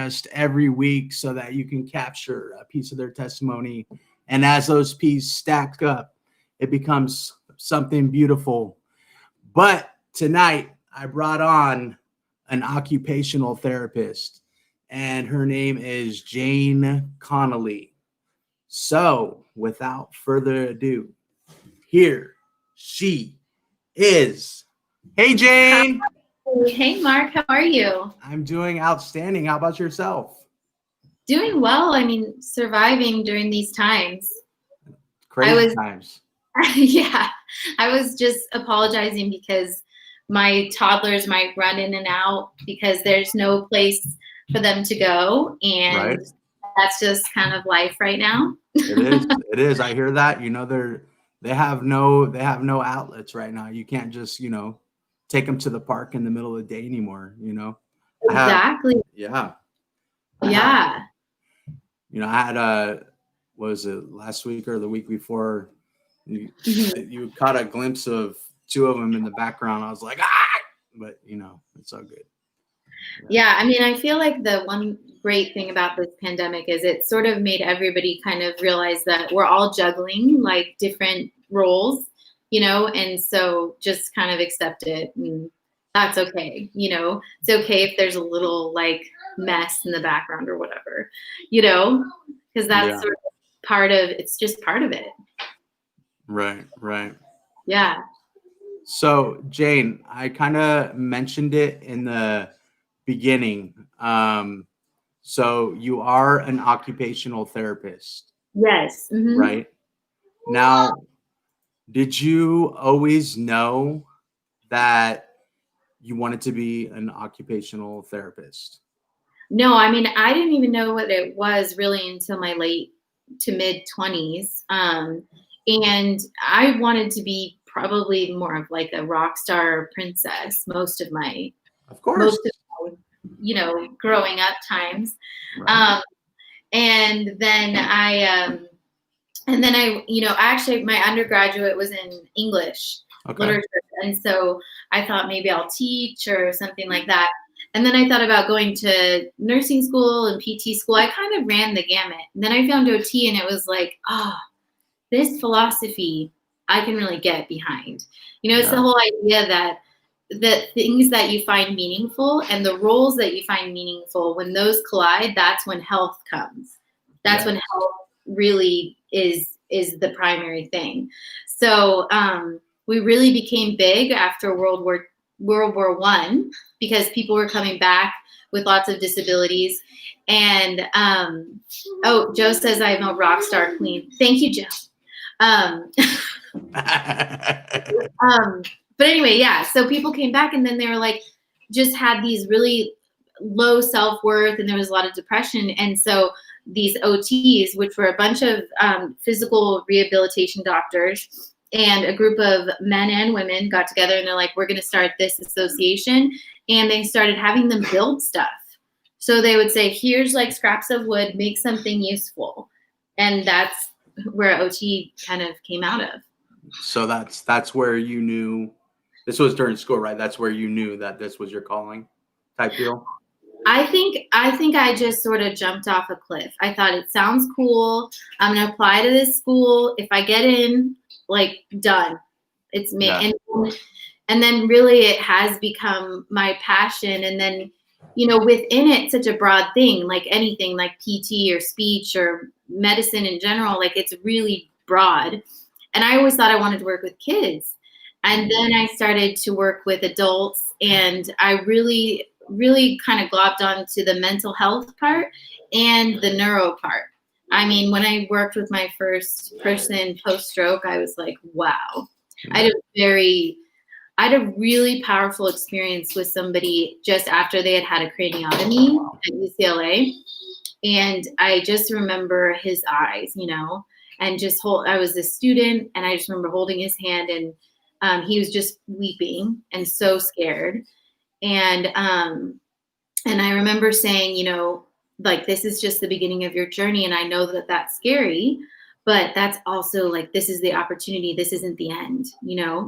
guest every week so that you can capture a piece of their testimony. And as those pieces stack up, it becomes something beautiful. But tonight, I brought on an occupational therapist, and her name is Jane Connolly. So, without further ado, here she is. Hey, Jane. Hey, Mark. How are you? I'm doing outstanding. How about yourself? Doing well. I mean, surviving during these times. Crazy times. Yeah. I was just apologizing because my toddlers might run in and out because there's no place for them to go. And that's just kind of life right now. It is. I hear that. You know, they have no outlets right now. You can't just, take them to the park in the middle of the day anymore, Exactly. Yeah. Yeah. I had was it last week or the week before? You caught a glimpse of two of them in the background. I was like, but it's all good. Yeah, I mean, I feel like the one great thing about this pandemic is it sort of made everybody kind of realize that we're all juggling like different roles, and so just kind of accept it. And that's okay. It's okay if there's a little like mess in the background or whatever, because that's sort of it's just part of it. Right. Yeah. So, Jane, I kind of mentioned it in the beginning. So you are an occupational therapist. Yes. Mm-hmm. Right. Now, did you always know that you wanted to be an occupational therapist? No, I mean, I didn't even know what it was really until my late to mid 20s. And I wanted to be probably more of like a rock star princess most of my growing up times. Right. And then I actually my undergraduate was in English literature. And so I thought maybe I'll teach or something like that. And then I thought about going to nursing school and PT school. I kind of ran the gamut. And then I found OT and it was like, this philosophy I can really get behind. It's the whole idea that the things that you find meaningful and the roles that you find meaningful, when those collide, that's when health comes. That's when health really is the primary thing. So we really became big after World War I because people were coming back with lots of disabilities. And Joe says I'm a rock star queen. Thank you, Joe. But anyway, yeah. So people came back and then they were like, just had these really low self-worth and there was a lot of depression. And so these OTs, which were a bunch of physical rehabilitation doctors and a group of men and women got together and they're like, we're going to start this association. And they started having them build stuff. So they would say, here's like scraps of wood, make something useful. And that's where OT kind of came out of. So that's where you knew, this was during school, right? That's where you knew that this was your calling type deal? I think I just sort of jumped off a cliff. I thought it sounds cool. I'm going to apply to this school. If I get in, like, done. It's me. Yeah. And then really it has become my passion. And then, within it, such a broad thing, like anything like PT or speech or medicine in general, like it's really broad. And I always thought I wanted to work with kids. And then I started to work with adults and I really kind of globbed onto the mental health part and the neuro part. I mean, when I worked with my first person post-stroke, I was like, wow. I had a really powerful experience with somebody just after they had a craniotomy at UCLA. And I just remember his eyes, and I was a student and I just remember holding his hand and he was just weeping and so scared. And I remember saying, like, this is just the beginning of your journey. And I know that that's scary, but that's also like, this is the opportunity. This isn't the end,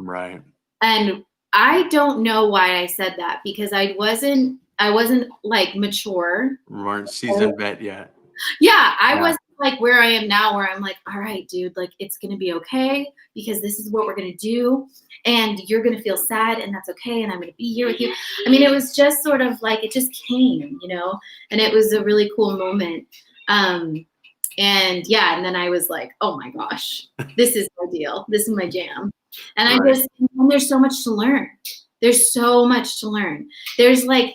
Right. And I don't know why I said that because I wasn't like mature. We weren't seasoned vet yet. Yeah, I wasn't like where I am now, where I'm like, all right, dude, like it's gonna be okay because this is what we're gonna do, and you're gonna feel sad, and that's okay, and I'm gonna be here with you. I mean, it was just sort of like it just came, and it was a really cool moment. And then I was like, oh my gosh, this is my deal. This is my jam. And and there's so much to learn. There's so much to learn. There's like,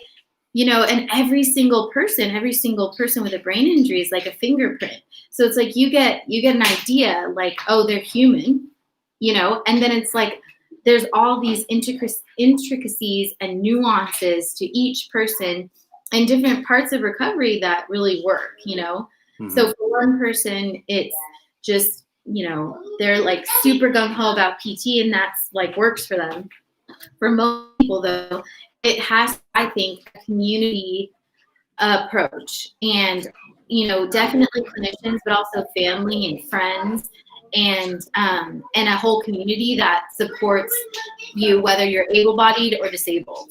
and every single person with a brain injury is like a fingerprint. So it's like you get an idea like, oh, they're human, and then it's like there's all these intricacies and nuances to each person and different parts of recovery that really work, Mm-hmm. So for one person, it's just, they're like super gung-ho about PT and that's like works for them. For most people though, it has, I think, a community approach and, definitely clinicians, but also family and friends and a whole community that supports you, whether you're able-bodied or disabled.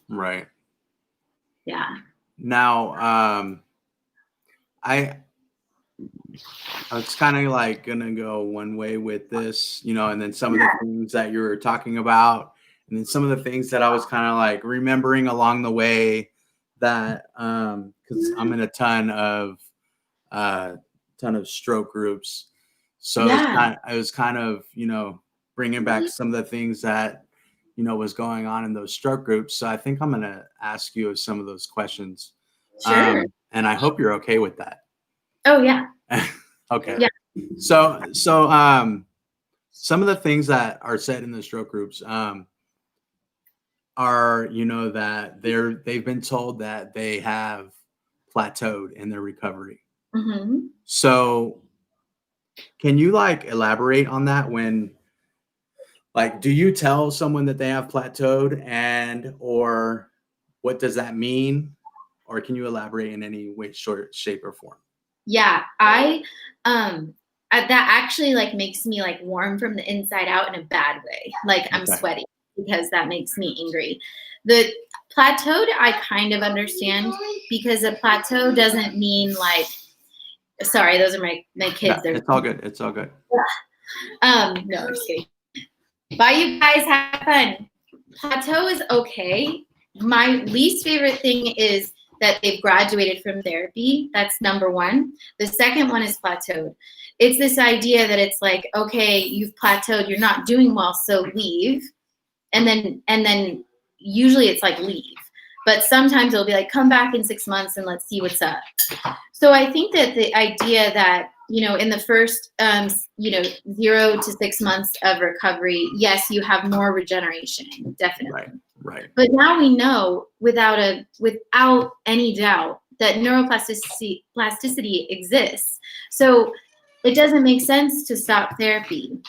Right. Yeah. Now, I was kind of like gonna go one way with this, and then some of the things that you were talking about, and then some of the things that I was kind of like remembering along the way that, because I'm in a ton of stroke groups, so I was kind of bringing back some of the things that was going on in those stroke groups. So I think I'm gonna ask you some of those questions. Sure. And I hope you're okay with that. Oh yeah. Okay. Yeah. So some of the things that are said in the stroke groups are, that they've been told that they have plateaued in their recovery. Mm-hmm. So can you like elaborate on that? When like, do you tell someone that they have plateaued or what does that mean? Or can you elaborate in any way, shape or form? Yeah, that actually like makes me like warm from the inside out in a bad way. Like I'm sweating because that makes me angry. The plateaued, I kind of understand because a plateau doesn't mean like, sorry, those are my kids. Yeah, it's all good. It's all good. No, I'm just kidding. Bye, you guys. Have fun. Plateau is okay. My least favorite thing is that they've graduated from therapy. That's number one. The second one is plateaued. It's this idea that it's like, okay, you've plateaued, you're not doing well, so leave. And then usually it's like leave. But sometimes it'll be like, come back in 6 months and let's see what's up. So I think that the idea that, in the first, 0 to 6 months of recovery, yes, you have more regeneration, definitely. Right. But now we know without any doubt that neuroplasticity exists. So it doesn't make sense to stop therapy,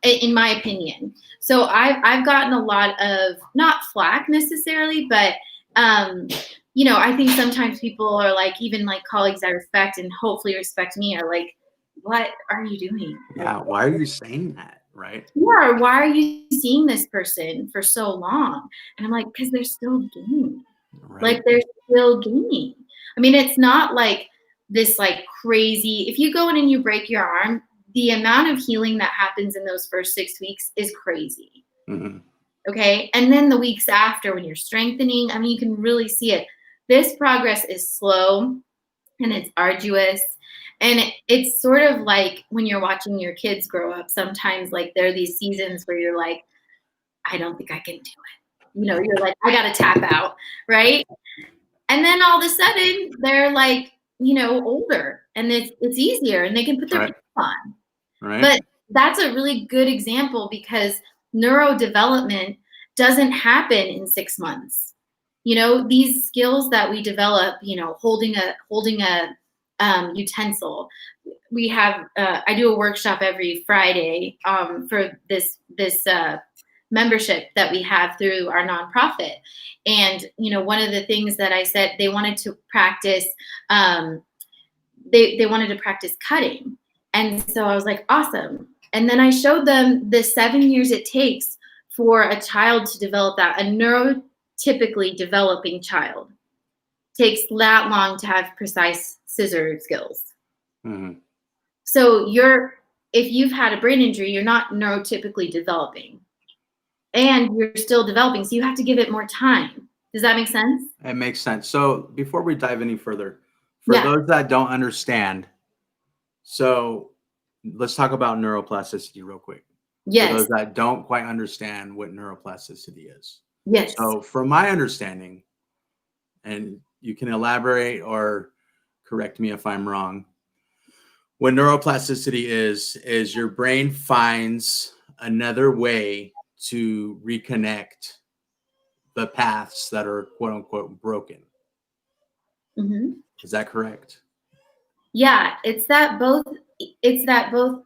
in my opinion. So I've gotten a lot of, not flack necessarily, but I think sometimes people are like, even like colleagues I respect and hopefully respect me are like, what are you doing? Yeah, why are you saying that? Right? Yeah, why are you seeing this person for so long? And I'm like, because they're still gaining. Right. Like they're still gaining. I mean, it's not like this like crazy, if you go in and you break your arm, the amount of healing that happens in those first 6 weeks is crazy. Mm-hmm. Okay. And then the weeks after when you're strengthening, I mean, you can really see it. This progress is slow and it's arduous. And it's sort of like when you're watching your kids grow up, sometimes like there are these seasons where you're like, I don't think I can do it. You're like, I got to tap out. Right. And then all of a sudden they're like, older and it's easier and they can put their pants on. Right. But that's a really good example because neurodevelopment doesn't happen in 6 months. These skills that we develop, holding a utensil. We have I do a workshop every Friday for this membership that we have through our nonprofit. And one of the things that I said, they wanted to practice they wanted to practice cutting. And so I was like, awesome. And then I showed them the 7 years it takes for a child to develop that, a neurotypical neurotypically developing child. Takes that long to have precise scissor skills. Mm-hmm. So if you've had a brain injury, you're not neurotypically developing, and you're still developing. So you have to give it more time. Does that make sense? It makes sense. So before we dive any further, for those that don't understand, so let's talk about neuroplasticity real quick. Yes. For those that don't quite understand what neuroplasticity is. Yes. So from my understanding, and you can elaborate or correct me if I'm wrong, what neuroplasticity is your brain finds another way to reconnect the paths that are quote unquote broken. Mm-hmm. Is that correct? Yeah, it's that both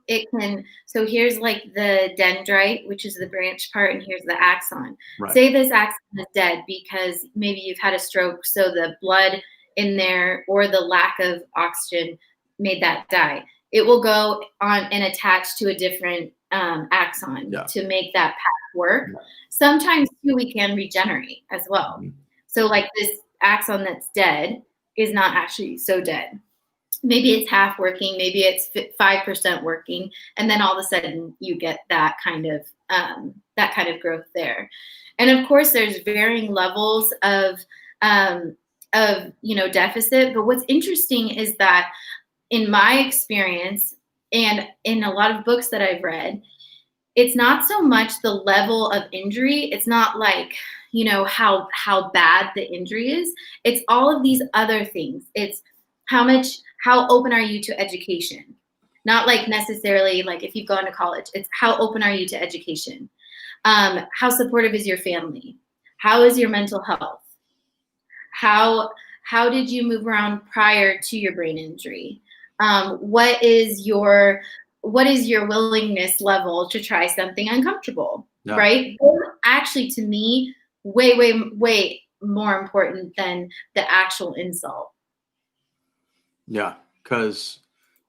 it can, so here's like the dendrite, which is the branch part, and here's the axon. Right. Say this axon is dead because maybe you've had a stroke, so the blood in there or the lack of oxygen made that die. It will go on and attach to a different axon to make that path work. Yeah. Sometimes too, we can regenerate as well. Mm-hmm. So like this axon that's dead is not actually so dead. Maybe it's half working, maybe it's 5% working, and then all of a sudden you get that kind of growth there. And of course, there's varying levels of deficit. But what's interesting is that in my experience and in a lot of books that I've read, it's not so much the level of injury. It's not like, how bad the injury is. It's all of these other things. It's how open are you to education? Not like necessarily like if you've gone to college, it's how open are you to education? How supportive is your family? How is your mental health? How did you move around prior to your brain injury? What is your willingness level to try something uncomfortable, right? Those actually, to me, way, way, way more important than the actual insult. Yeah, because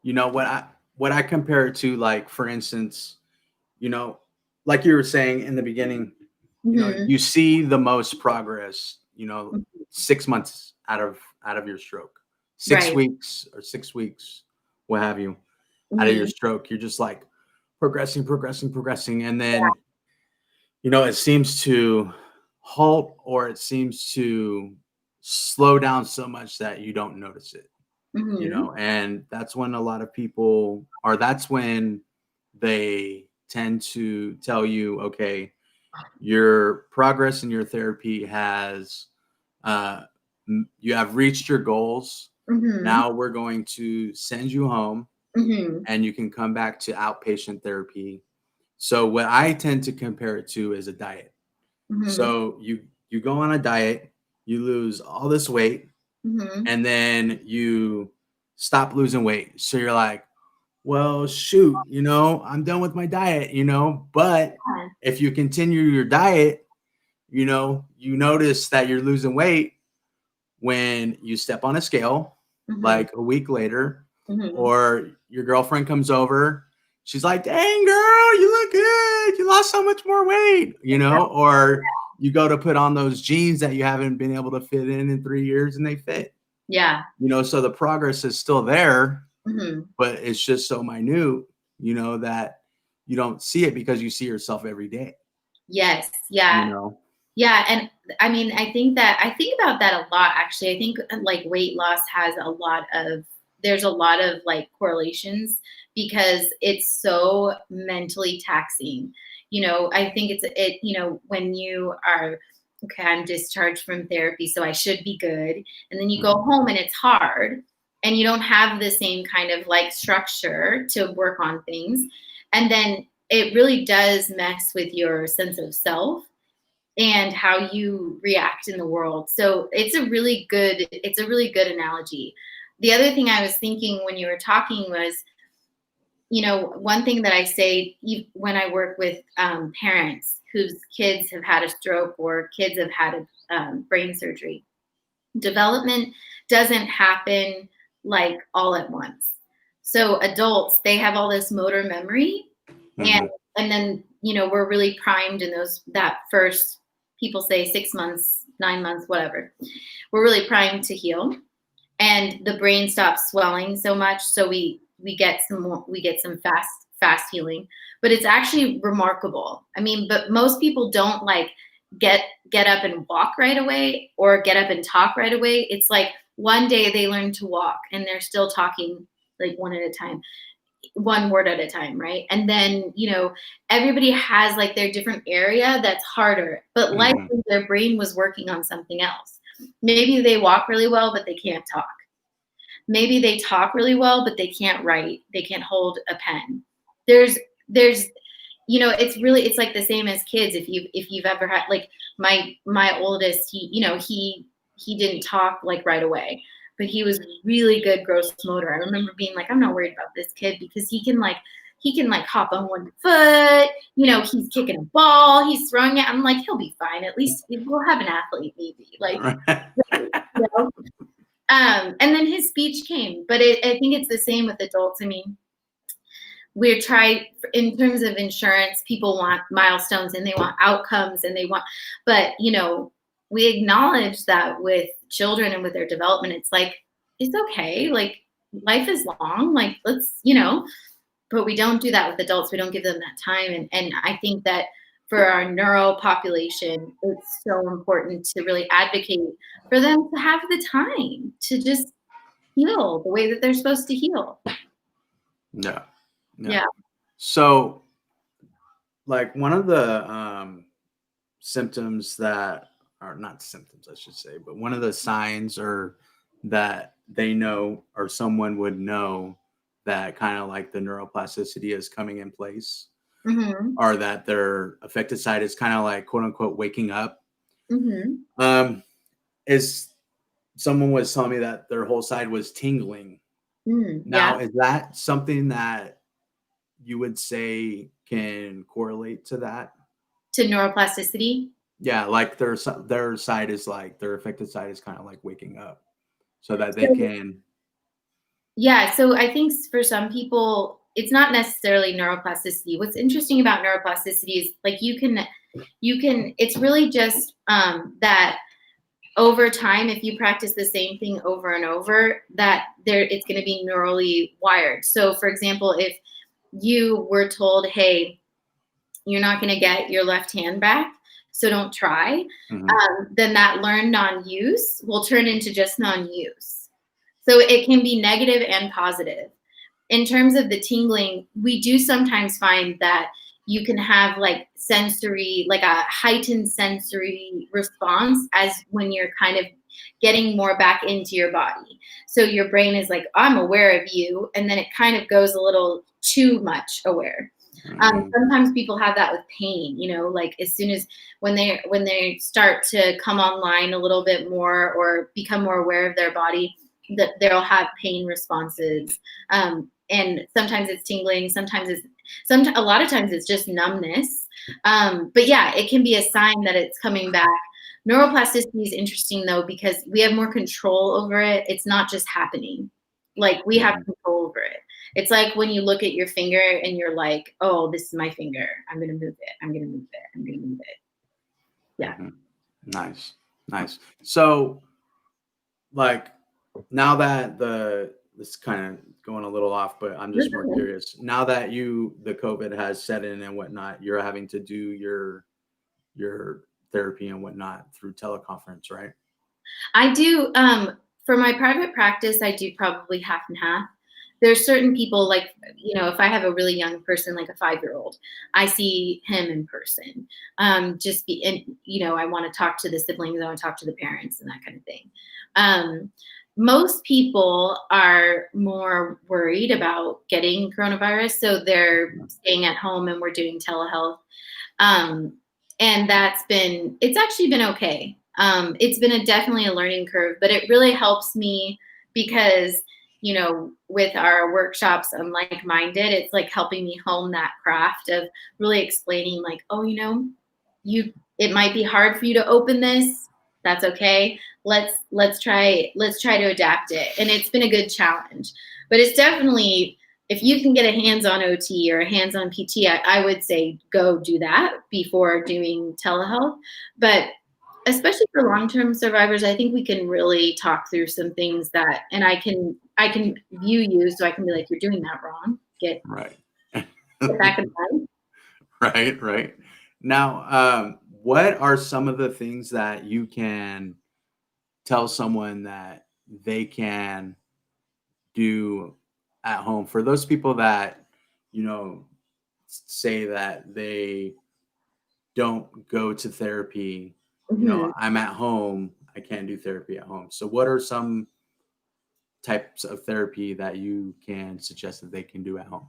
what I compare it to, like, for instance, like you were saying in the beginning, you see the most progress, 6 months out of your stroke, 6 weeks or 6 weeks, what have you, out of your stroke. You're just like progressing, and then it seems to halt, or it seems to slow down so much that you don't notice it. And that's when a lot of people that's when they tend to tell you, okay, your progress in your therapy has you have reached your goals. Now we're going to send you home, and you can come back to outpatient therapy. So what I tend to compare it to is a diet. So you go on a diet, you lose all this weight, and then you stop losing weight. So you're like, well, shoot, I'm done with my diet, but if you continue your diet, you notice that you're losing weight when you step on a scale, like a week later, or your girlfriend comes over. She's like, dang, girl, you look good. You lost so much more weight, or you go to put on those jeans that you haven't been able to fit in 3 years, and they fit. Yeah. So the progress is still there, but it's just so minute, that you don't see it because you see yourself every day. Yes. Yeah. Yeah. And I mean, I think about that a lot, actually. I think like weight loss has there's a lot of like correlations because it's so mentally taxing. I think when you are, okay, I'm discharged from therapy, so I should be good. And then you go home and it's hard and you don't have the same kind of like structure to work on things. And then it really does mess with your sense of self and how you react in the world. So it's a really good analogy. The other thing I was thinking when you were talking was, one thing that I say when I work with parents whose kids have had a stroke or kids have had a brain surgery, development doesn't happen like all at once. So adults, they have all this motor memory, and then we're really primed in that first, people say 6 months 9 months, whatever. We're really primed to heal, and the brain stops swelling so much. So we get some fast healing, but it's actually remarkable. I mean, but most people don't like get up and walk right away or get up and talk right away. It's like one day they learn to walk and they're still talking like one at a time, one word at a time, right? And then, everybody has like their different area that's harder, but likely their brain was working on something else. Maybe they walk really well, but they can't talk. Maybe they talk really well, but they can't write. They can't hold a pen. There's it's like the same as kids. If you've ever had, like, my oldest, he didn't talk like right away, but he was really good gross motor. I remember being like, I'm not worried about this kid because he can hop on one foot, he's kicking a ball, he's throwing it. I'm like, he'll be fine. At least we'll have an athlete, maybe. Like, and then his speech came. But I think it's the same with adults. I mean, we're trying, in terms of insurance, people want milestones and they want outcomes but we acknowledge that with children and with their development, it's like, it's okay. Like, life is long, like, let's, but we don't do that with adults. We don't give them that time. And I think that for our neuro population, it's so important to really advocate for them to have the time to just heal the way that they're supposed to heal. Yeah. So, like, one of the symptoms that are not symptoms, I should say, but one of the signs or that they know or someone would know that kind of like the neuroplasticity is coming in place, or that their affected side is kind of like quote unquote waking up. Is someone was telling me that their whole side was tingling. Now, is that something that you would say can correlate to that? To neuroplasticity? Yeah, like their side is like, their affected side is kind of like waking up so that they can. Yeah, so I think for some people, it's not necessarily neuroplasticity. What's interesting about neuroplasticity is like you can, it's really just that over time, if you practice the same thing over and over, that it's going to be neurally wired. So for example, if you were told, hey, you're not going to get your left hand back, so don't try, then that learned non-use will turn into just non-use. So it can be negative and positive. In terms of the tingling, we do sometimes find that you can have like sensory, like a heightened sensory response as when you're kind of getting more back into your body. So your brain is like, I'm aware of you. And then it kind of goes a little too much aware. Sometimes people have that with pain, like as soon as when they start to come online a little bit more or become more aware of their body, that they'll have pain responses. And sometimes it's tingling, a lot of times it's just numbness. But yeah, it can be a sign that it's coming back. Neuroplasticity is interesting though, because we have more control over it. It's not just happening. Like we have control over it. It's like when you look at your finger and you're like, oh, this is my finger. I'm going to move it. I'm going to move it. I'm going to move it. Yeah. Nice. So like now that this kind of going a little off, but I'm just more curious. Now that the COVID has set in and whatnot, you're having to do your therapy and whatnot through teleconference, right? I do. For my private practice, I do probably half and half. There's certain people like, if I have a really young person, like a 5-year-old, I see him in person. I want to talk to the siblings, I want to talk to the parents and that kind of thing. Most people are more worried about getting coronavirus, so they're staying at home and we're doing telehealth. And it's actually been okay. It's been definitely a learning curve, but it really helps me because with our workshops, I'm like-minded. It's like helping me hone that craft of really explaining like, oh, it might be hard for you to open this. That's okay. Let's try to adapt it. And it's been a good challenge, but it's definitely, if you can get a hands-on OT or a hands-on PT, I would say go do that before doing telehealth. But especially for long-term survivors, I think we can really talk through some things that, and I can view you, so I can be like, you're doing that wrong. Get back in line. Right. Now, what are some of the things that you can tell someone that they can do at home for those people that, say that they don't go to therapy? Mm-hmm. I'm at home, I can't do therapy at home. So what are some types of therapy that you can suggest that they can do at home?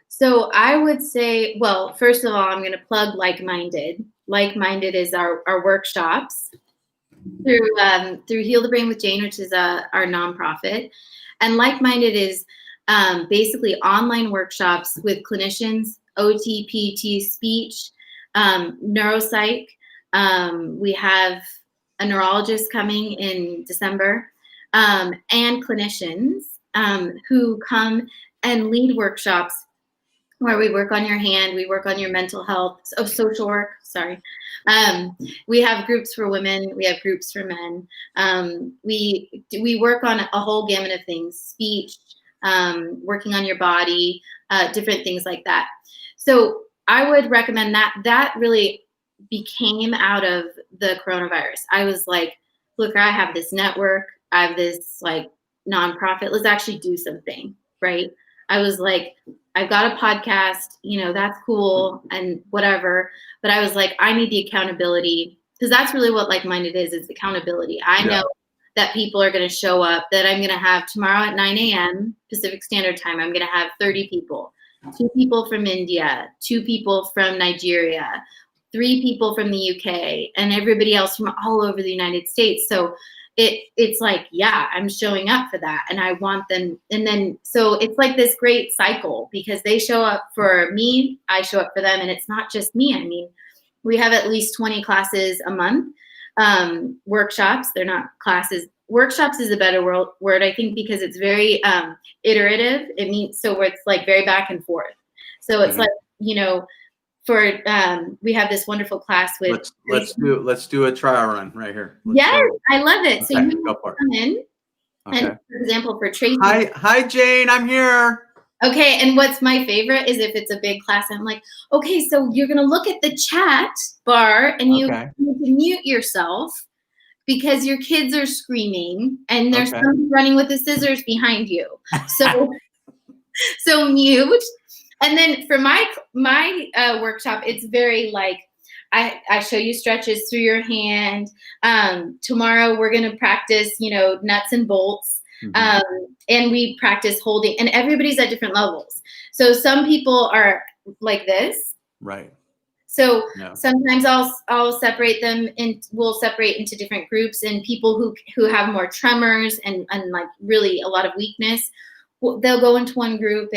So I would say, well, first of all, I'm going to plug Like-Minded. Like-Minded is our workshops through Heal the Brain with Jane, which is our nonprofit. And Like-Minded is basically online workshops with clinicians, OT, PT, speech, neuropsych. We have a neurologist coming in December, and clinicians who come and lead workshops where we work on your hand, we work on your mental health, social work, sorry. We have groups for women, we have groups for men. We work on a whole gamut of things, speech, working on your body, different things like that. So I would recommend that. That really became out of the coronavirus. I was like, look, I have this network, I have this like nonprofit, let's actually do something, right? I was like, I've got a podcast, that's cool and whatever. But I was like, I need the accountability, because that's really what Like-Minded is accountability. I know that people are going to show up, that I'm going to have tomorrow at 9 a.m. Pacific Standard Time, I'm going to have 30 people, 2 people from India, 2 people from Nigeria, 3 people from the UK, and everybody else from all over the United States. So it's like, yeah, I'm showing up for that, and I want them. And then, so it's like this great cycle, because they show up for me, I show up for them. And it's not just me. I mean, we have at least 20 classes a month, workshops. They're not classes. Workshops is a better word, I think, because it's very iterative. It means, so it's like very back and forth. So it's like, we have this wonderful class with. Let's do a trial run right here. I love it. Okay, so you come in, and for example, for Tracy. Hi, Jane, I'm here. Okay, and what's my favorite is if it's a big class, I'm like, okay, so you're gonna look at the chat bar, and you need to mute yourself because your kids are screaming, and there's somebody running with the scissors behind you. So mute. And then for my workshop, it's very like, I show you stretches through your hand. Tomorrow we're going to practice, nuts and bolts. And we practice holding, and everybody's at different levels. So some people are like this. Right. So sometimes I'll separate them, and we'll separate into different groups, and people who have more tremors and like really a lot of weakness, they'll go into one group,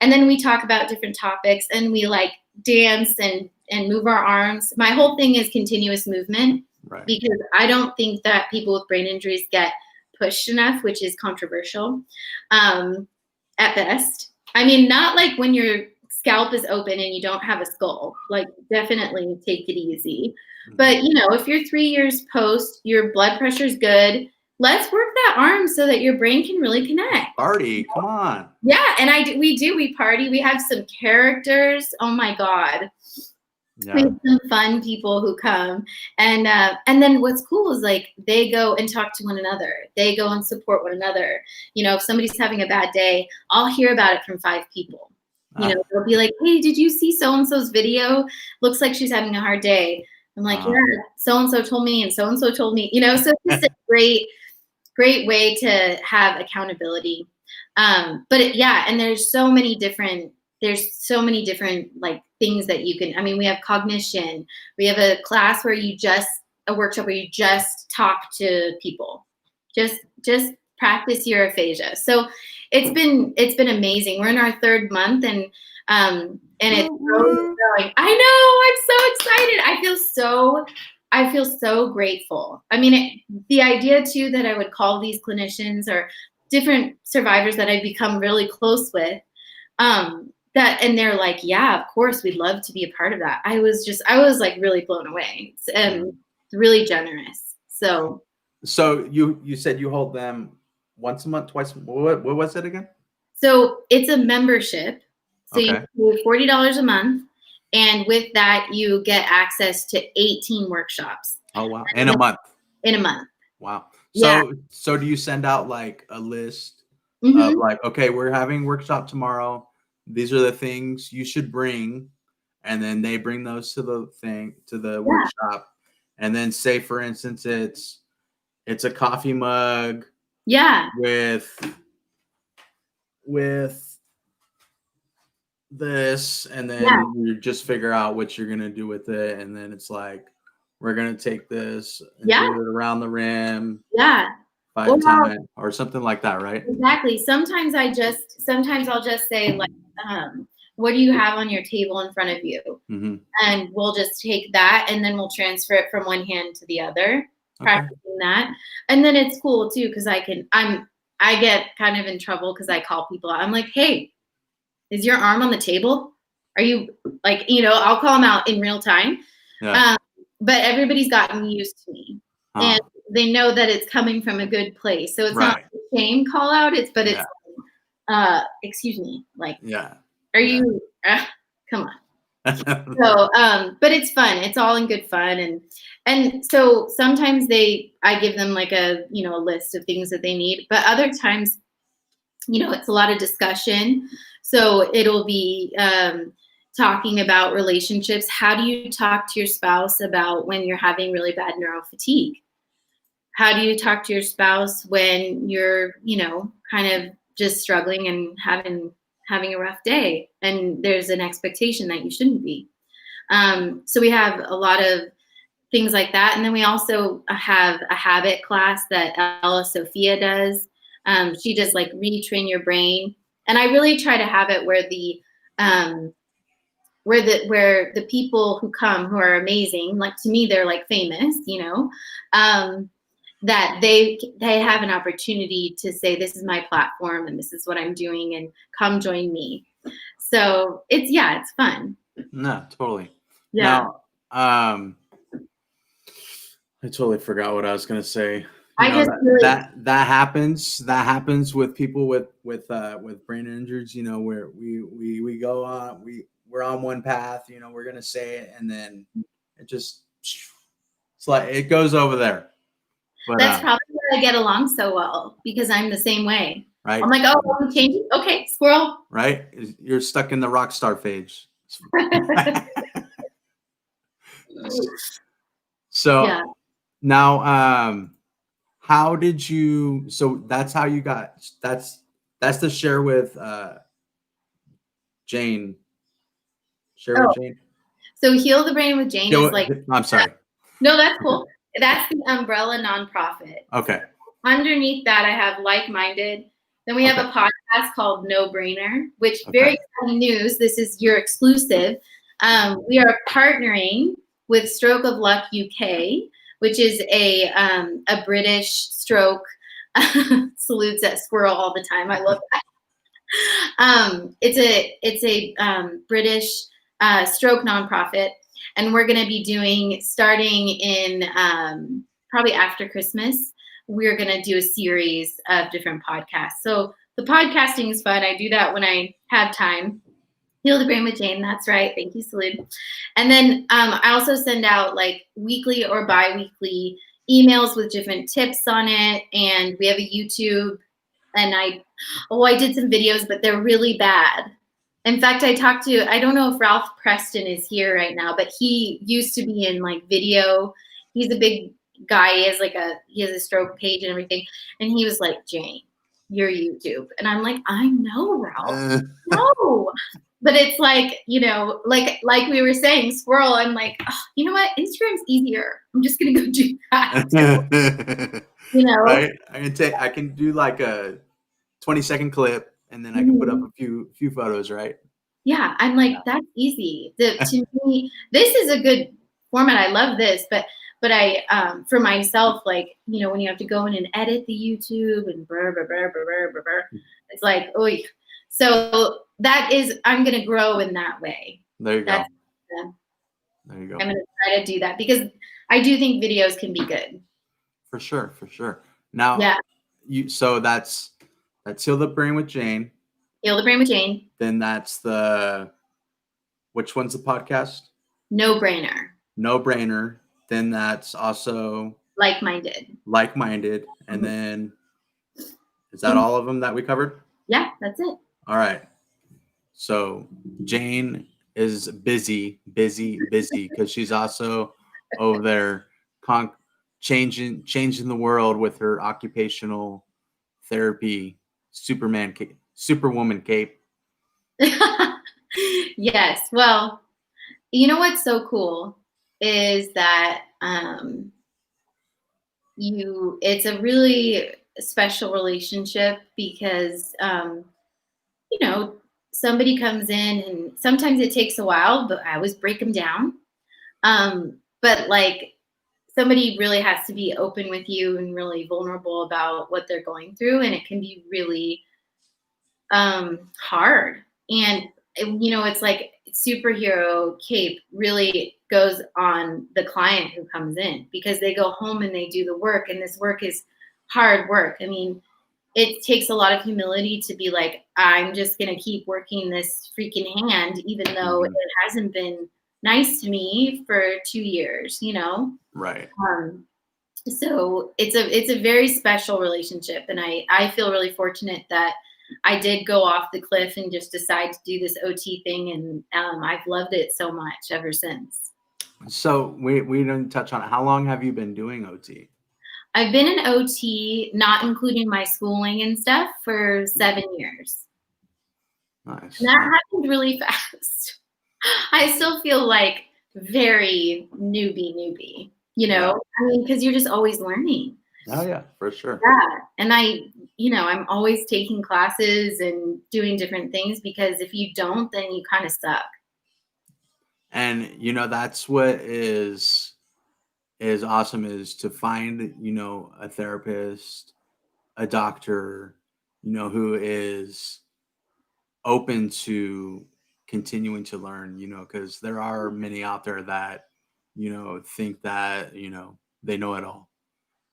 and then we talk about different topics, and we like dance and move our arms. My whole thing is continuous movement, because I don't think that people with brain injuries get pushed enough, which is controversial at best. I mean, not like when your scalp is open and you don't have a skull, like definitely take it easy. But if you're 3 years post, your blood pressure is good, let's work that arm so that your brain can really connect. Party, come on. Yeah, and we party. We have some characters. Oh my God. Yeah. We have some fun people who come, and then what's cool is like they go and talk to one another. They go and support one another. If somebody's having a bad day, I'll hear about it from 5 people. They'll be like, hey, did you see so-and-so's video? Looks like she's having a hard day. I'm like, yeah, so-and-so told me, and so-and-so told me, so it's just a great way to have accountability. But and there's so many different like things that you can, we have cognition. We have a class where a workshop where you just talk to people, just practice your aphasia. So it's been amazing. We're in our 3rd month, and it's growing. I know, I'm so excited. I feel so grateful. The idea too that I would call these clinicians or different survivors that I've become really close with, and they're like, yeah, of course, we'd love to be a part of that. I was like really blown away. And really generous. So you said you hold them once a month, twice. What was it again? So it's a membership. So Okay. you pay $40 a month, and with that you get access to 18 workshops. Oh wow! In a month. In a month. Wow. Yeah. So do you send out like a list Mm-hmm. of like, okay, we're having workshop tomorrow. These are the things you should bring, and then they bring those to the workshop, and then say for instance it's a coffee mug. Yeah. With this, and then you just figure out what you're gonna do with it, and then it's like we're gonna take this and do it around the rim. Yeah. 5 times or something like that, right? Exactly. Sometimes I'll just say like, what do you have on your table in front of you? Mm-hmm. And we'll just take that and then we'll transfer it from one hand to the other, practicing that. And then it's cool too, because I get kind of in trouble because I call people out. I'm like, hey, is your arm on the table? Are you like, I'll call them out in real time. Yeah. But everybody's gotten used to me. And they know that it's coming from a good place. So it's not a shame call out, it's excuse me, like, are you come on. So but it's fun, it's all in good fun, and so sometimes I give them like a list of things that they need, but other times it's a lot of discussion. So it'll be talking about relationships. How do you talk to your spouse about when you're having really bad neuro fatigue? How do you talk to your spouse when you're, kind of just struggling and having a rough day and there's an expectation that you shouldn't be? So we have a lot of things like that. And then we also have a habit class that Ella Sophia does. She does like retrain your brain. And I really try to have it where the people who come, who are amazing, like to me, they're like famous, that they have an opportunity to say, this is my platform and this is what I'm doing and come join me. So it's fun. No, totally. Yeah. Now, I totally forgot what I was going to say. That happens with people with brain injuries, where we go on, we're on one path, we're going to say it, and then it's like it goes over there. But that's probably why I get along so well, because I'm the same way. Right. I'm like, oh, I'm changing. Okay, squirrel. Right. You're stuck in the rock star phase. So now, how did you? So that's how you got. That's the share with Jane. Share with Jane. So Heal the Brain with Jane is like. I'm sorry. No, that's cool. That's the umbrella nonprofit. Okay. Underneath that, I have Like-Minded. Then we have a podcast called No Brainer, which very exciting news. This is your exclusive. We are partnering with Stroke of Luck UK, which is a British stroke. Salutes that squirrel all the time. I love that. It's a British stroke nonprofit. And we're going to be starting in probably after Christmas, we're going to do a series of different podcasts. So the podcasting is fun. I do that when I have time. Heal the Brain with Jane. That's right. Thank you, Salud. And then I also send out like weekly or bi-weekly emails with different tips on it. And we have a YouTube. And I did some videos, but they're really bad. In fact, I don't know if Ralph Preston is here right now, but he used to be in like video. He's a big guy. He has a stroke page and everything. And he was like, Jane, your YouTube. And I'm like, I know, Ralph. No. But it's like, like we were saying, squirrel, I'm like, oh, you know what? Instagram's easier. I'm just going to go do that. Right? I can do like a 20-second clip. And then I can put up a few photos, right? Yeah, I'm like, that's easy. To me, this is a good format. I love this, but I, for myself, like, when you have to go in and edit the YouTube and it's like, oh, so I'm going to grow in that way. There you go. There you go. I'm going to try to do that because I do think videos can be good. For sure. Now, so that's Heal the Brain with Jane. Heal the Brain with Jane. Then that's which one's the podcast? No Brainer. Then that's also Like-Minded. And then is that all of them that we covered? Yeah, that's it. All right. So Jane is busy because she's also over there changing the world with her occupational therapy Superwoman cape. Yes. Well, you know what's so cool is that it's a really special relationship because somebody comes in and sometimes it takes a while, but I always break them down. But like somebody really has to be open with you and really vulnerable about what they're going through, and it can be really hard. And it's like superhero cape really goes on the client who comes in because they go home and they do the work, and this work is hard work. I mean, it takes a lot of humility to be like, I'm just going to keep working this freaking hand, even though it hasn't been nice to me for 2 years, Right. So it's a very special relationship. And I feel really fortunate that I did go off the cliff and just decide to do this OT thing. And I've loved it so much ever since. So we didn't touch on it. How long have you been doing OT? I've been in OT, not including my schooling and stuff, for 7 years. Nice. And that happened really fast. I still feel like very newbie, Yeah. I mean, because you're just always learning. Oh yeah, for sure. Yeah. And I'm always taking classes and doing different things because if you don't, then you kind of suck. And that's what is awesome, is to find a therapist, a doctor, who is open to continuing to learn, because there are many out there that think that they know it all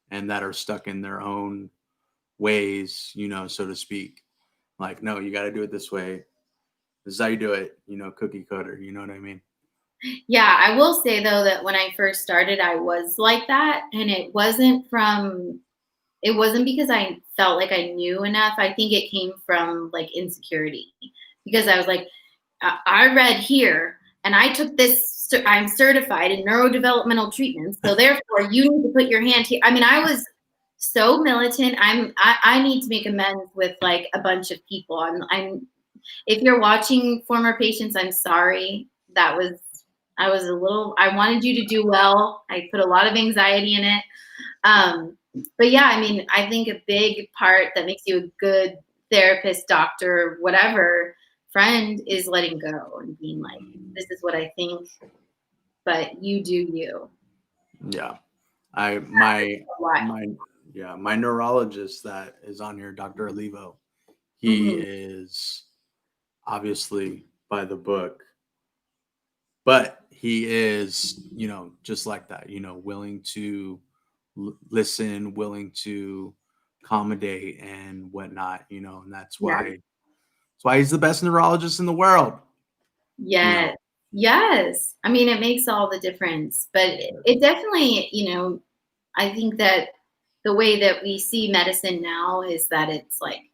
and that are stuck in their own ways, so to speak. Like, no, you got to do it this way. This is how you do it, cookie cutter, you know what I mean? Yeah, I will say though that when I first started, I was like that, and it wasn't because I felt like I knew enough. I think it came from like insecurity because I was like, I read here and I took this, I'm certified in neurodevelopmental treatment. So therefore you need to put your hand here. I mean, I was so militant. I need to make amends with like a bunch of people. If you're watching former patients, I'm sorry. I wanted you to do well. I put a lot of anxiety in it. But yeah, I mean, I think a big part that makes you a good therapist, doctor, whatever friend is letting go and being like, this is what I think, but you do you. Yeah. My neurologist that is on here, Dr. Olivo, he is obviously by the book, but he is, just like that, willing to listen, willing to accommodate and whatnot, and that's why he's the best neurologist in the world. Yes. Yes. I mean, it makes all the difference, but it definitely, I think that the way that we see medicine now is that it's like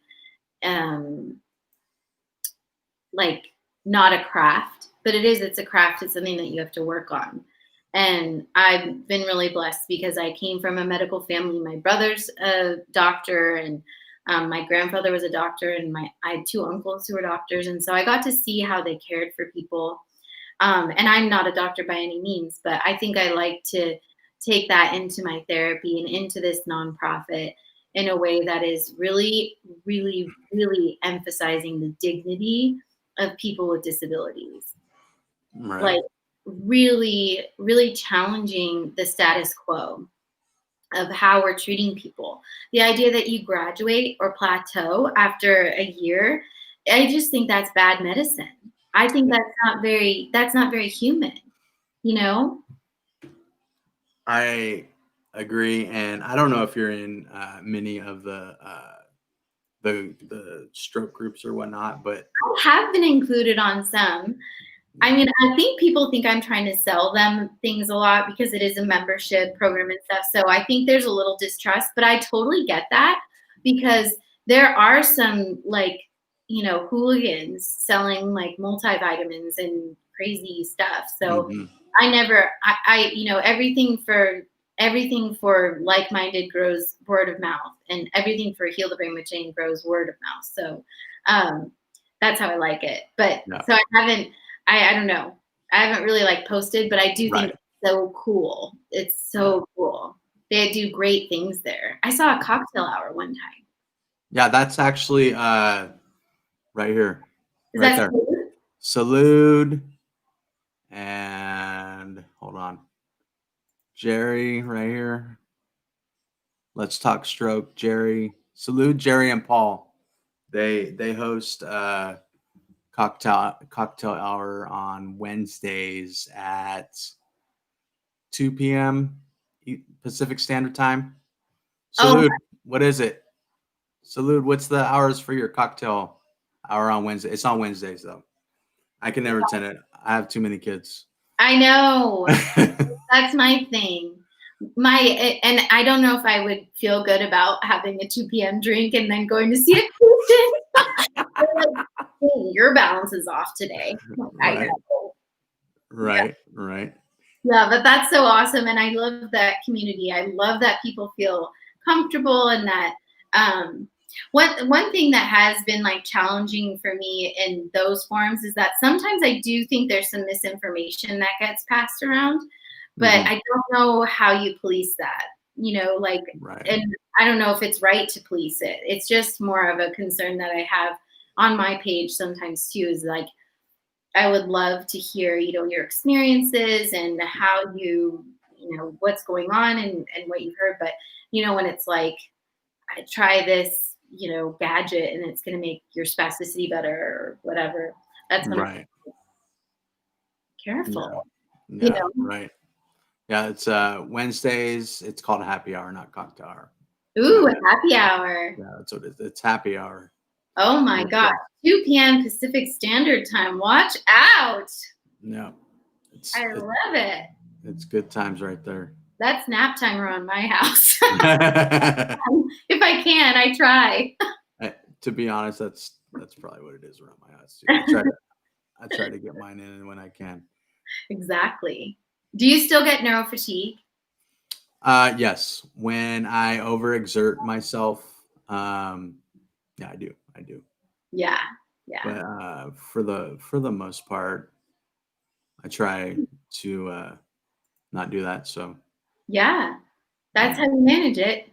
not a craft, but it's a craft. It's something that you have to work on. And I've been really blessed because I came from a medical family. My brother's a doctor, and my grandfather was a doctor, and I had 2 uncles who were doctors. And so I got to see how they cared for people. And I'm not a doctor by any means, but I think I like to take that into my therapy and into this nonprofit in a way that is really, really, really emphasizing the dignity of people with disabilities. Right. Like really, really challenging the status quo of how we're treating people. The idea that you graduate or plateau after a year, I just think that's bad medicine. I think that's not very human. you know? I agree, and I don't know if you're in many of the stroke groups or whatnot, but I have been included on some. I mean, I think people think I'm trying to sell them things a lot because it is a membership program and stuff. So I think there's a little distrust, but I totally get that because there are some like, you know, hooligans selling like multivitamins and crazy stuff. So I you know, everything for like-minded grows word of mouth, and everything for Heal the Brain with Jane grows word of mouth. So that's how I like it. But so I don't know. I haven't really like posted, but I do think it's so cool. It's so cool. They do great things there. I saw a cocktail hour one time. Yeah, that's actually right here. Is right that there. Salud. And hold on. Jerry right here. Let's talk stroke. Jerry. Salud, Jerry and Paul. They host cocktail hour on Wednesdays at 2 p.m. Pacific Standard Time. Salud, what is it? Salud, what's the hours for your cocktail hour on Wednesday? It's on Wednesdays though. I can never attend it. I have too many kids. I know. That's my thing. And I don't know if I would feel good about having a 2 p.m. drink and then going to see a patient. Like, hey, your balance is off today. I know. Right. Yeah, but that's so awesome. And I love that community. I love that people feel comfortable, and that one thing that has been like challenging for me in those forums is that sometimes I do think there's some misinformation that gets passed around, but I don't know how you police that, you know, like, and I don't know if it's right to police it. It's just more of a concern that I have on my page sometimes too, is like, I would love to hear, you know, your experiences and how you know, what's going on and what you've heard. But, you know, when it's like, I try this, you know, gadget and it's going to make your spasticity better or whatever, that's when I'm careful. Yeah, you know? right. Yeah, it's Wednesdays. It's called happy hour, not cocktail hour. Ooh, happy hour. Yeah, that's what it is. It's happy hour. Oh my God. 2 p.m. Pacific Standard Time. Watch out. Yeah. I love it. It's good times right there. That's nap time around my house. If I can, I try. To be honest, that's probably what it is around my house too. I try to get mine in when I can. Exactly. Do you still get neuro fatigue? Yes. When I overexert myself, yeah, I do. Yeah. But for the most part, I try to not do that. So yeah, that's how you manage it.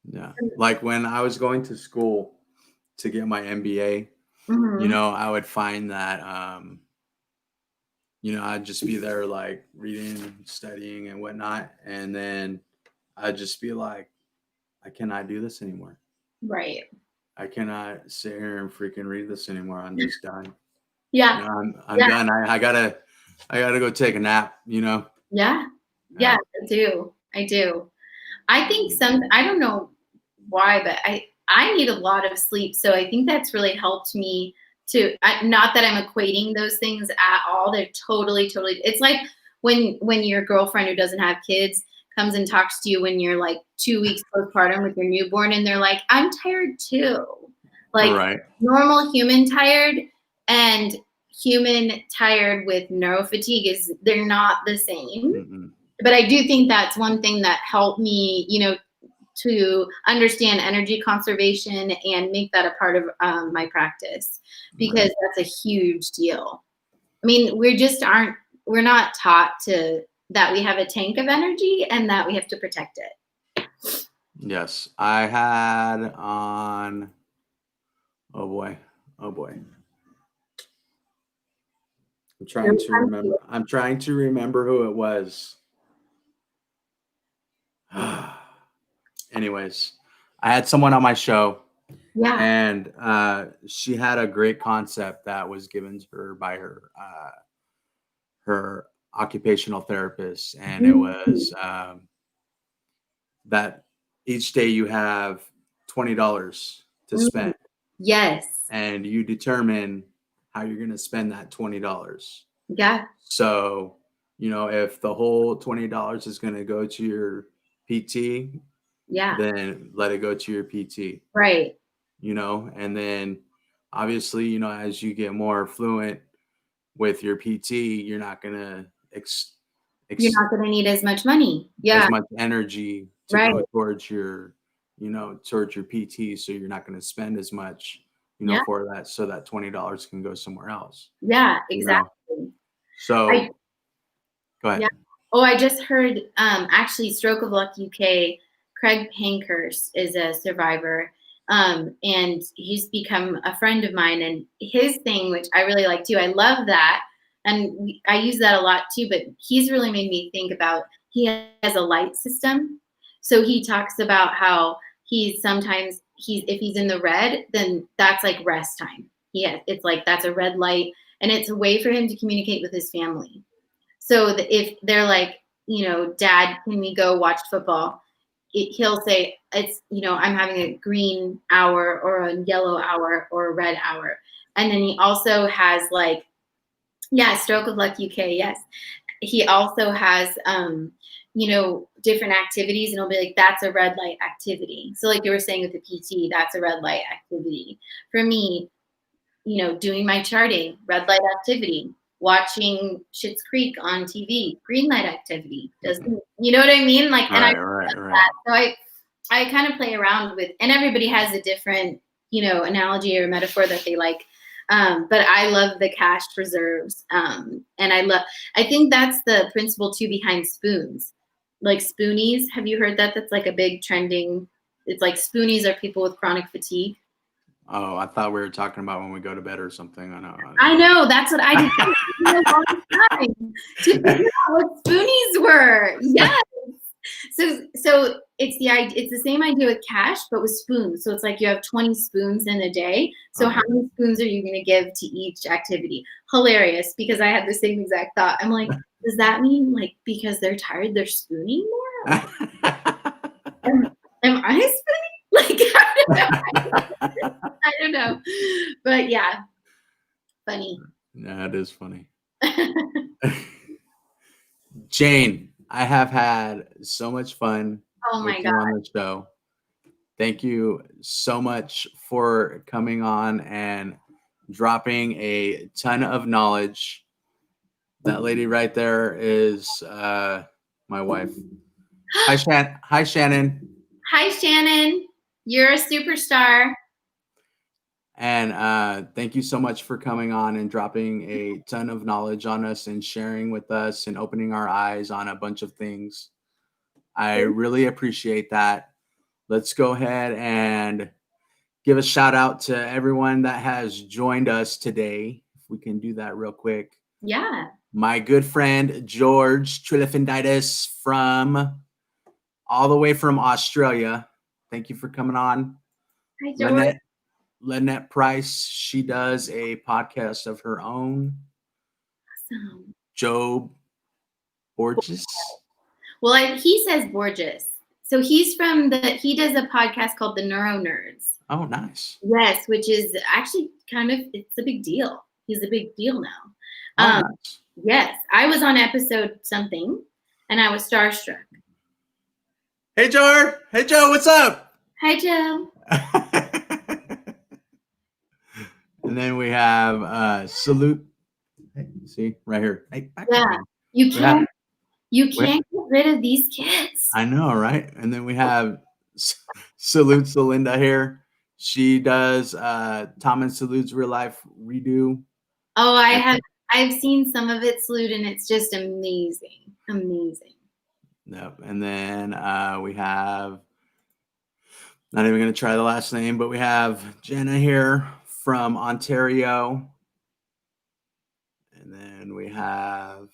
Yeah, like when I was going to school to get my MBA, you know, I would find that you know, I'd just be there like reading, studying, and whatnot, and then I'd just be like, I cannot do this anymore. Right. I cannot sit here and freaking read this anymore. I'm just done. Yeah. You know, I'm done. I gotta go take a nap. You know. Yeah. I do. I think I don't know why, but I need a lot of sleep. So I think that's really helped me to, not that I'm equating those things at all. They're totally, it's like when your girlfriend who doesn't have kids comes and talks to you when you're like 2 weeks postpartum with your newborn, and they're like, I'm tired too. Like normal human tired and human tired with neuro fatigue they're not the same. But I do think that's one thing that helped me, you know, to understand energy conservation and make that a part of my practice, because that's a huge deal. I mean, we're not taught that we have a tank of energy and that we have to protect it. Yes, I had on, oh boy. I'm trying to remember who it was. Anyways, I had someone on my show. Yeah. And she had a great concept that was given to her by her occupational therapist, and it was that each day you have $20 to spend. Yes. And you determine how you're going to spend that $20. Yeah. So, if the whole $20 is going to go to your PT, then let it go to your PT. Right. And then obviously, as you get more fluent with your PT, you're not going to you're not going to need as much money. Yeah. As much energy to go towards your, towards your PT. So you're not going to spend as much, for that. So that $20 can go somewhere else. Yeah, exactly. So go ahead. Yeah. Oh, I just heard actually Stroke of Luck UK, Craig Pankhurst is a survivor. And he's become a friend of mine, and his thing, which I really like too, I love that. And I use that a lot too, but he's really made me think about, he has a light system. So he talks about how if he's in the red, then that's like rest time. It's like, that's a red light, and it's a way for him to communicate with his family. So if they're like, Dad, can we go watch football? He'll say, I'm having a green hour or a yellow hour or a red hour. And then he also has Stroke of Luck UK. Yes. He also has, different activities, and he'll be like, that's a red light activity. So like you were saying with the PT, that's a red light activity. For me, doing my charting, red light activity. Watching Schitt's Creek on TV, green light activity. You know what I mean? Like, and right. So I kind of play around with, and everybody has a different, analogy or metaphor that they like. But I love the cash reserves. And I think that's the principle too behind spoons. Like spoonies. Have you heard that? That's like a big trending. It's like spoonies are people with chronic fatigue. Oh, I thought we were talking about when we go to bed or something. I know. That's what I did for a long time to figure out what spoonies were. Yes. So it's the same idea with cash, but with spoons. So it's like you have 20 spoons in a day. So how many spoons are you going to give to each activity? Hilarious, because I had the same exact thought. I'm like, does that mean like because they're tired, they're spooning more? Am I spooning? Like, I don't know. But yeah, funny. Yeah, it is funny. Jane, I have had so much fun with you on the show. Thank you so much for coming on and dropping a ton of knowledge. That lady right there is my wife. Hi, Shannon. Hi, Shannon. You're a superstar. And thank you so much for coming on and dropping a ton of knowledge on us and sharing with us and opening our eyes on a bunch of things. I really appreciate that. Let's go ahead and give a shout out to everyone that has joined us today. If we can do that real quick. Yeah. My good friend, George Trillifinditis all the way from Australia. Thank you for coming on. Hi, George. Lynette Price, she does a podcast of her own. Awesome. Job Borges. Well, he says Borges. So he does a podcast called the Neuro Nerds. Oh, nice. Yes, which is actually it's a big deal. He's a big deal now. Nice. Yes, I was on episode something, and I was starstruck. Hey, Joe. Hey, Joe, what's up? Hi, Joe. And then we have Salud. Hey, see, right here. Hey, you can't get rid of these kids. I know, right? And then we have Salud Salinda here. She does Tom and Salud's Real Life Redo. Oh, I've seen some of it, Salud, and it's just amazing. Amazing. Yep. And then we have, not even going to try the last name, but we have Jenna here from Ontario. And then we have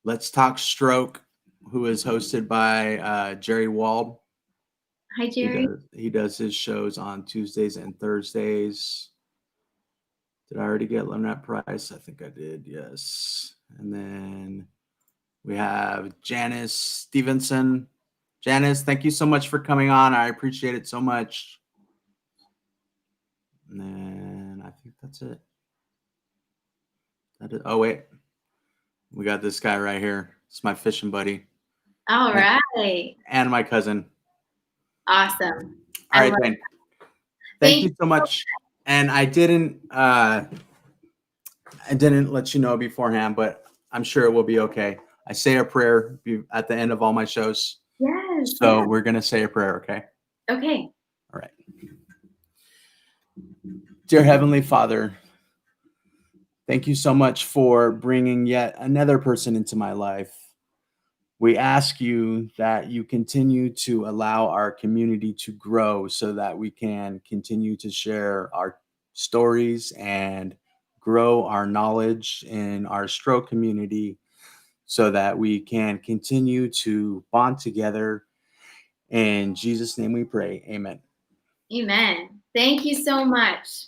Let's Talk Stroke, who is hosted by Jerry Wald. Hi, Jerry. He does his shows on Tuesdays and Thursdays. Did I already get Lynette Price? I think I did, yes. And then we have Janice Stevenson. Janice, thank you so much for coming on. I appreciate it so much. And then I think that's it. Oh, wait. We got this guy right here. It's my fishing buddy. All right. And my cousin. Awesome. All right, Jane. Thank you so much. And I didn't let you know beforehand, but I'm sure it will be okay. I say a prayer at the end of all my shows. Yes. So we're going to say a prayer, okay? Okay. All right. Dear Heavenly Father, thank you so much for bringing yet another person into my life. We ask you that you continue to allow our community to grow so that we can continue to share our stories and grow our knowledge in our stroke community so that we can continue to bond together. In Jesus' name we pray. Amen. Amen. Thank you so much.